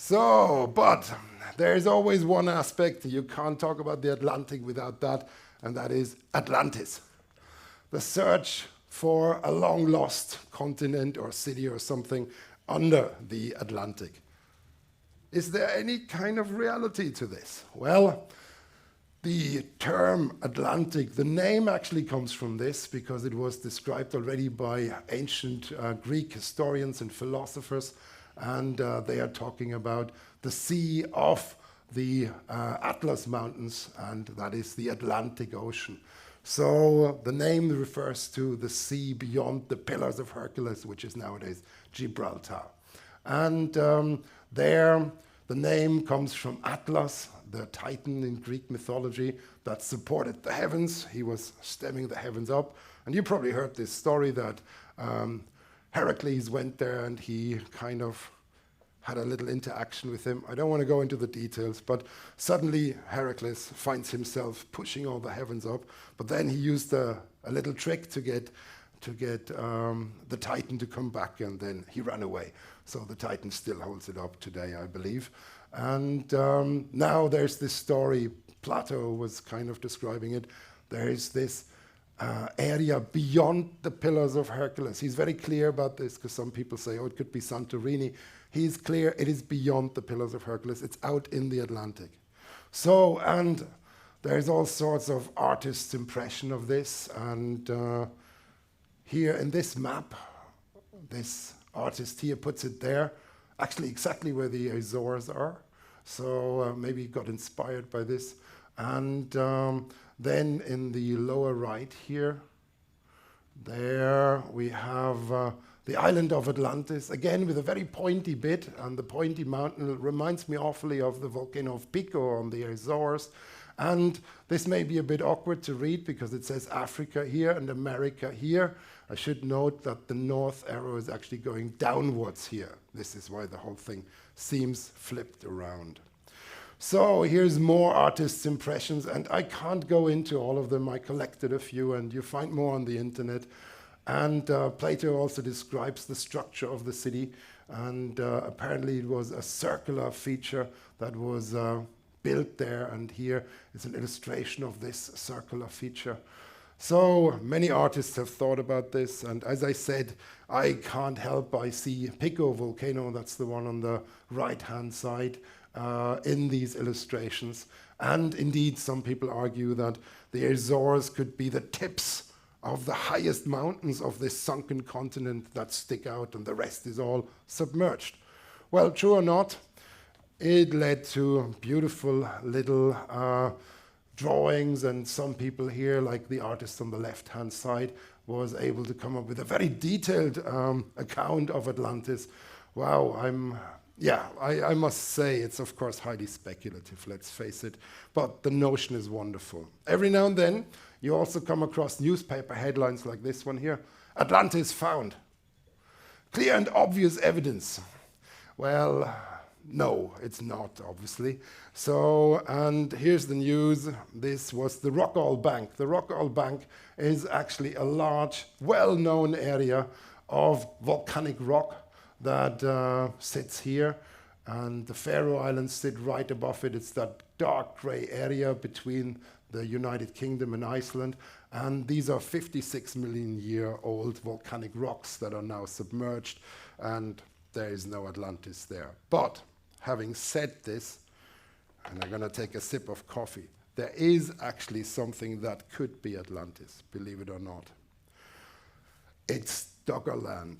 But there's always one aspect. You can't talk about the Atlantic without that, and that is Atlantis. The search for a long-lost continent or city or something under the Atlantic. Is there any kind of reality to this? Well, the term Atlantic, the name actually comes from this because it was described already by ancient Greek historians and philosophers, and they are talking about the sea of the Atlas Mountains, and that is the Atlantic Ocean. So the name refers to the sea beyond the Pillars of Hercules, which is nowadays Gibraltar. And there, the name comes from Atlas, the Titan in Greek mythology that supported the heavens. He was stemming the heavens up. And you probably heard this story that Heracles went there and he kind of had a little interaction with him. I don't want to go into the details, but suddenly Heracles finds himself pushing all the heavens up, but then he used a little trick to get the Titan to come back, and then he ran away. So the Titan still holds it up today, I believe. And now there's this story, Plato was kind of describing it. There is this area beyond the Pillars of Hercules. He's very clear about this because some people say, oh, it could be Santorini. He's clear it is beyond the Pillars of Hercules. It's out in the Atlantic. So, and there's all sorts of artists' impression of this. And here in this map, this artist here puts it there, actually exactly where the Azores are. So maybe he got inspired by this. And then in the lower right here, there we have the island of Atlantis, again with a very pointy bit, and the pointy mountain reminds me awfully of the volcano of Pico on the Azores. And this may be a bit awkward to read because it says Africa here and America here. I should note that the north arrow is actually going downwards here. This is why the whole thing seems flipped around. So here's more artists' impressions, and I can't go into all of them. I collected a few, and you find more on the internet. And Plato also describes the structure of the city, and apparently it was a circular feature that was built there, and here is an illustration of this circular feature. So many artists have thought about this, and as I said, I can't help but see Pico volcano, that's the one on the right-hand side, in these illustrations. And indeed, some people argue that the Azores could be the tips of the highest mountains of this sunken continent that stick out, and the rest is all submerged. Well, true or not, it led to beautiful little drawings, and some people here, like the artist on the left-hand side, was able to come up with a very detailed account of Atlantis. Wow, I must say it's of course highly speculative, let's face it, but the notion is wonderful. Every now and then, you also come across newspaper headlines like this one here. Atlantis found. Clear and obvious evidence. Well, no, it's not, obviously. So, and here's the news. This was the Rockall Bank. The Rockall Bank is actually a large, well-known area of volcanic rock that sits here. And the Faroe Islands sit right above it. It's that dark gray area between the United Kingdom and Iceland. And these are 56 million year old volcanic rocks that are now submerged. And there is no Atlantis there. But having said this, and I'm going to take a sip of coffee, there is actually something that could be Atlantis, believe it or not. It's Doggerland.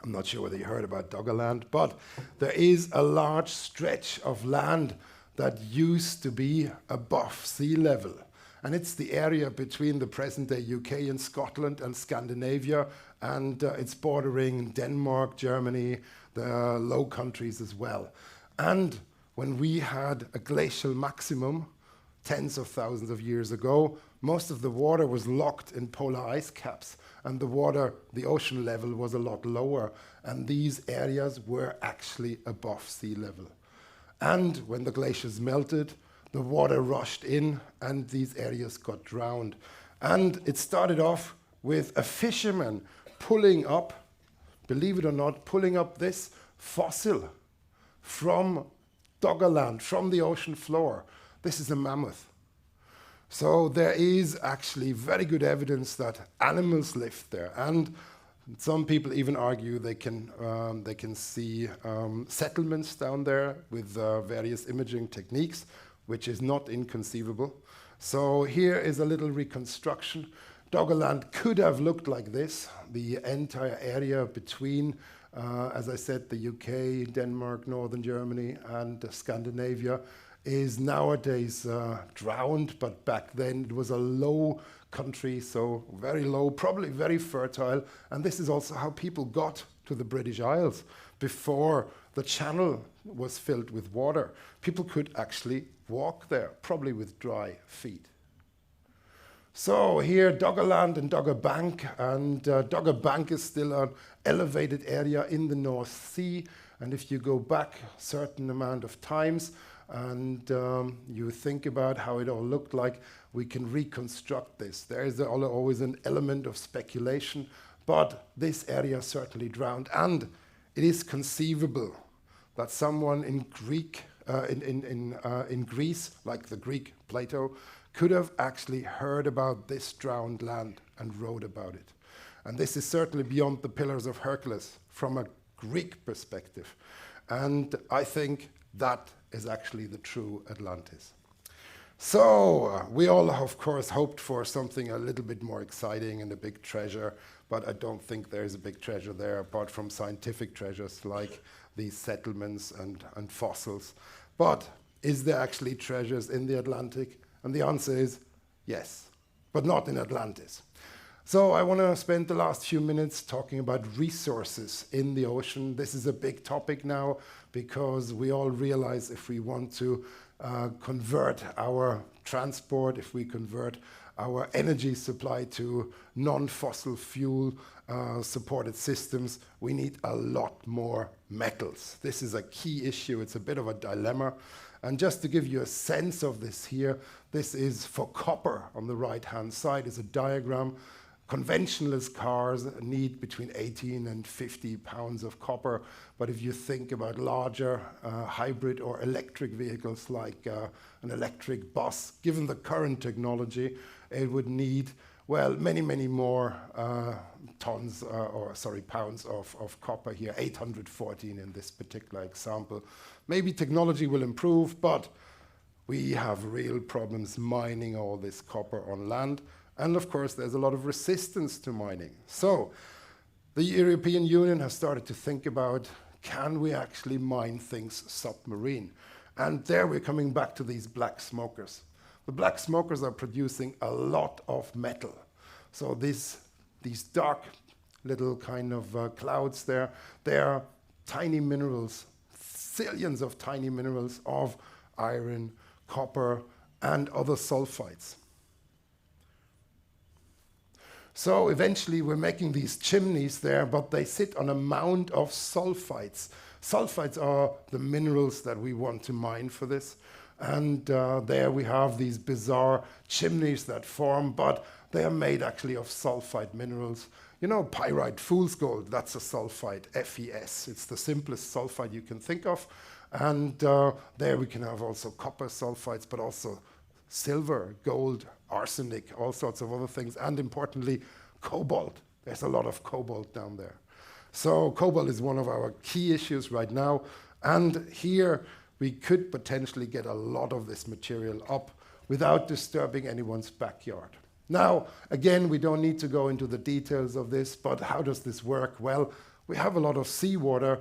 I'm not sure whether you heard about Doggerland, but there is a large stretch of land that used to be above sea level. And it's the area between the present-day UK and Scotland and Scandinavia, and it's bordering Denmark, Germany, the Low Countries as well. And when we had a glacial maximum, tens of thousands of years ago, most of the water was locked in polar ice caps, and the ocean level was a lot lower, and these areas were actually above sea level. And when the glaciers melted, the water rushed in, and these areas got drowned. And it started off with a fisherman pulling up, believe it or not, pulling up this fossil from Doggerland, from the ocean floor. This is a mammoth. So there is actually very good evidence that animals lived there, and some people even argue they can see settlements down there with various imaging techniques, which is not inconceivable. So here is a little reconstruction. Doggerland could have looked like this. The entire area between, as I said, the UK, Denmark, Northern Germany, and Scandinavia is nowadays drowned, but back then it was a low country, so very low, probably very fertile, and this is also how people got to the British Isles. Before the channel was filled with water, people could actually walk there, probably with dry feet. So here, Doggerland and Dogger Bank, and Dogger Bank is still an elevated area in the North Sea, and if you go back a certain amount of times, and you think about how it all looked like, we can reconstruct this. There is always an element of speculation, but this area certainly drowned, and it is conceivable that someone in Greece, like the Greek Plato, could have actually heard about this drowned land and wrote about it. And this is certainly beyond the Pillars of Hercules from a Greek perspective. And I think that is actually the true Atlantis. So we all, of course, hoped for something a little bit more exciting and a big treasure, but I don't think there is a big treasure there apart from scientific treasures like these settlements and fossils. But is there actually treasures in the Atlantic? And the answer is yes, but not in Atlantis. So I want to spend the last few minutes talking about resources in the ocean. This is a big topic now because we all realize if we want to convert our transport, if we convert our energy supply to non-fossil fuel supported systems, we need a lot more metals. This is a key issue. It's a bit of a dilemma. And just to give you a sense of this here, this is for copper on the right-hand side. It's a diagram. Conventionalist cars need between 18 and 50 pounds of copper, but if you think about larger hybrid or electric vehicles like an electric bus, given the current technology, it would need, well, many, many more pounds of copper here, 814 in this particular example. Maybe technology will improve, but we have real problems mining all this copper on land. And of course, there's a lot of resistance to mining. So the European Union has started to think about, can we actually mine things submarine? And there we're coming back to these black smokers. The black smokers are producing a lot of metal. So these dark little kind of clouds there, they are tiny minerals, zillions of tiny minerals of iron, copper, and other sulfides. So eventually we're making these chimneys there, but they sit on a mound of sulfides. Sulfides are the minerals that we want to mine for this. And there we have these bizarre chimneys that form, but they are made actually of sulfide minerals. You know, pyrite, fool's gold, that's a sulfide, FeS. It's the simplest sulfide you can think of. And there we can have also copper sulfides, but also silver, gold, arsenic, all sorts of other things, and importantly, cobalt. There's a lot of cobalt down there. So cobalt is one of our key issues right now, and here we could potentially get a lot of this material up without disturbing anyone's backyard. Now, again, we don't need to go into the details of this, but how does this work? Well, we have a lot of seawater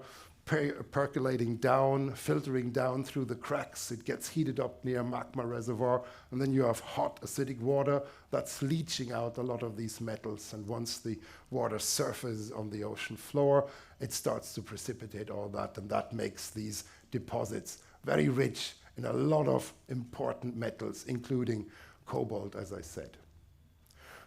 percolating down, filtering down through the cracks. It gets heated up near a magma reservoir, and then you have hot acidic water that's leaching out a lot of these metals. And once the water surfaces on the ocean floor, it starts to precipitate all that, and that makes these deposits very rich in a lot of important metals, including cobalt, as I said.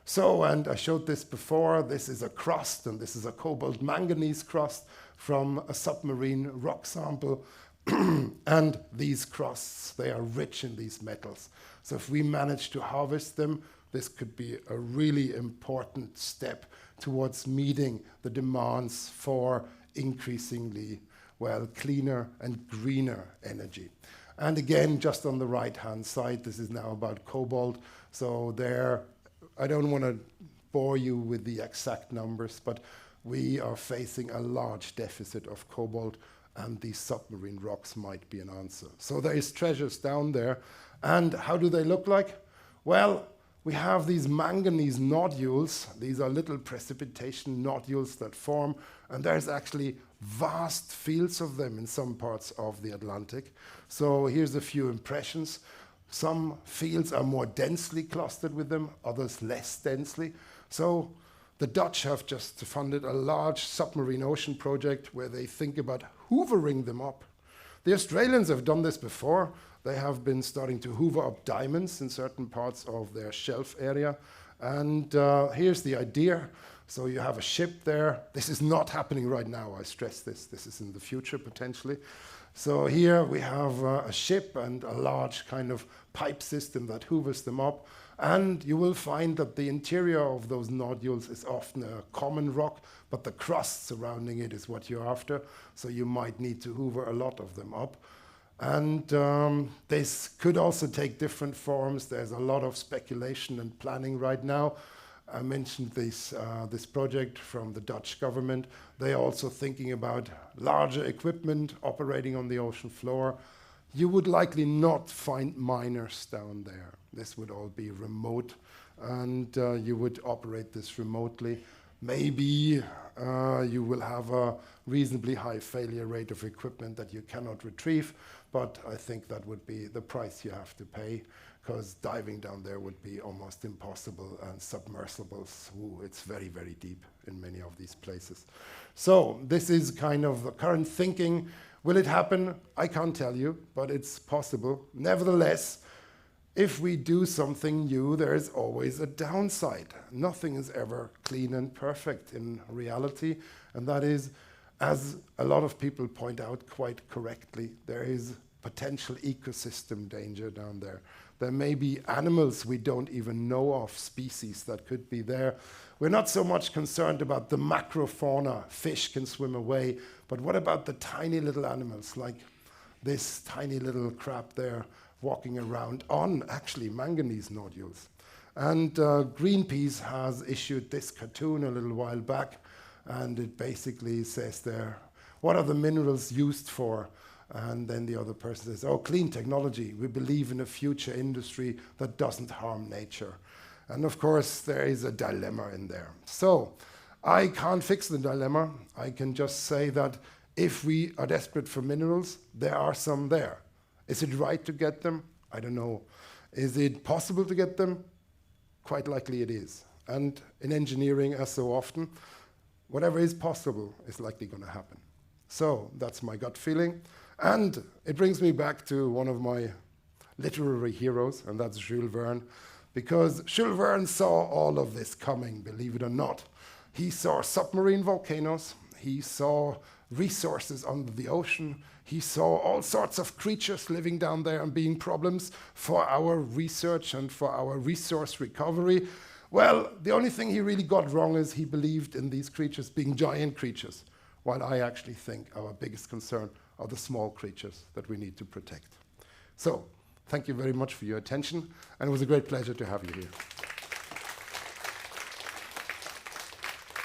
So, and I showed this before, this is a crust, and this is a cobalt manganese crust from a submarine rock sample. And these crusts, they are rich in these metals. So if we manage to harvest them, this could be a really important step towards meeting the demands for increasingly, well, cleaner and greener energy. And again, just on the right-hand side, this is now about cobalt. So there, I don't want to bore you with the exact numbers, but we are facing a large deficit of cobalt, and these submarine rocks might be an answer. So there is treasures down there. And how do they look like? Well, we have these manganese nodules. These are little precipitation nodules that form, and there's actually vast fields of them in some parts of the Atlantic. So here's a few impressions. Some fields are more densely clustered with them, others less densely. So the Dutch have just funded a large submarine ocean project where they think about hoovering them up. The Australians have done this before. They have been starting to hoover up diamonds in certain parts of their shelf area. And here's the idea. So you have a ship there. This is not happening right now, I stress this. This is in the future, potentially. So here we have a ship and a large kind of pipe system that hoovers them up. And you will find that the interior of those nodules is often a common rock, but the crust surrounding it is what you're after. So you might need to hoover a lot of them up. And this could also take different forms. There's a lot of speculation and planning right now. I mentioned this project from the Dutch government. They are also thinking about larger equipment operating on the ocean floor. You would likely not find miners down there. This would all be remote, and you would operate this remotely. Maybe you will have a reasonably high failure rate of equipment that you cannot retrieve, but I think that would be the price you have to pay, because diving down there would be almost impossible, and submersibles, it's very, very deep in many of these places. So this is kind of the current thinking. Will it happen? I can't tell you, but it's possible. Nevertheless, if we do something new, there is always a downside. Nothing is ever clean and perfect in reality, and that is, as a lot of people point out quite correctly, there is potential ecosystem danger down there. There may be animals we don't even know of, species that could be there. We're not so much concerned about the macrofauna, fish can swim away, but what about the tiny little animals, like this tiny little crab there walking around on actually manganese nodules? And Greenpeace has issued this cartoon a little while back, and it basically says there, what are the minerals used for? And then the other person says, oh, clean technology. We believe in a future industry that doesn't harm nature. And of course, there is a dilemma in there. So I can't fix the dilemma. I can just say that if we are desperate for minerals, there are some there. Is it right to get them? I don't know. Is it possible to get them? Quite likely it is. And in engineering, as so often, whatever is possible is likely going to happen. So that's my gut feeling. And it brings me back to one of my literary heroes, and that's Jules Verne, because Jules Verne saw all of this coming, believe it or not. He saw submarine volcanoes, he saw resources under the ocean, he saw all sorts of creatures living down there and being problems for our research and for our resource recovery. Well, the only thing he really got wrong is he believed in these creatures being giant creatures, while I actually think our biggest concern are the small creatures that we need to protect. So, thank you very much for your attention, and it was a great pleasure to have you here.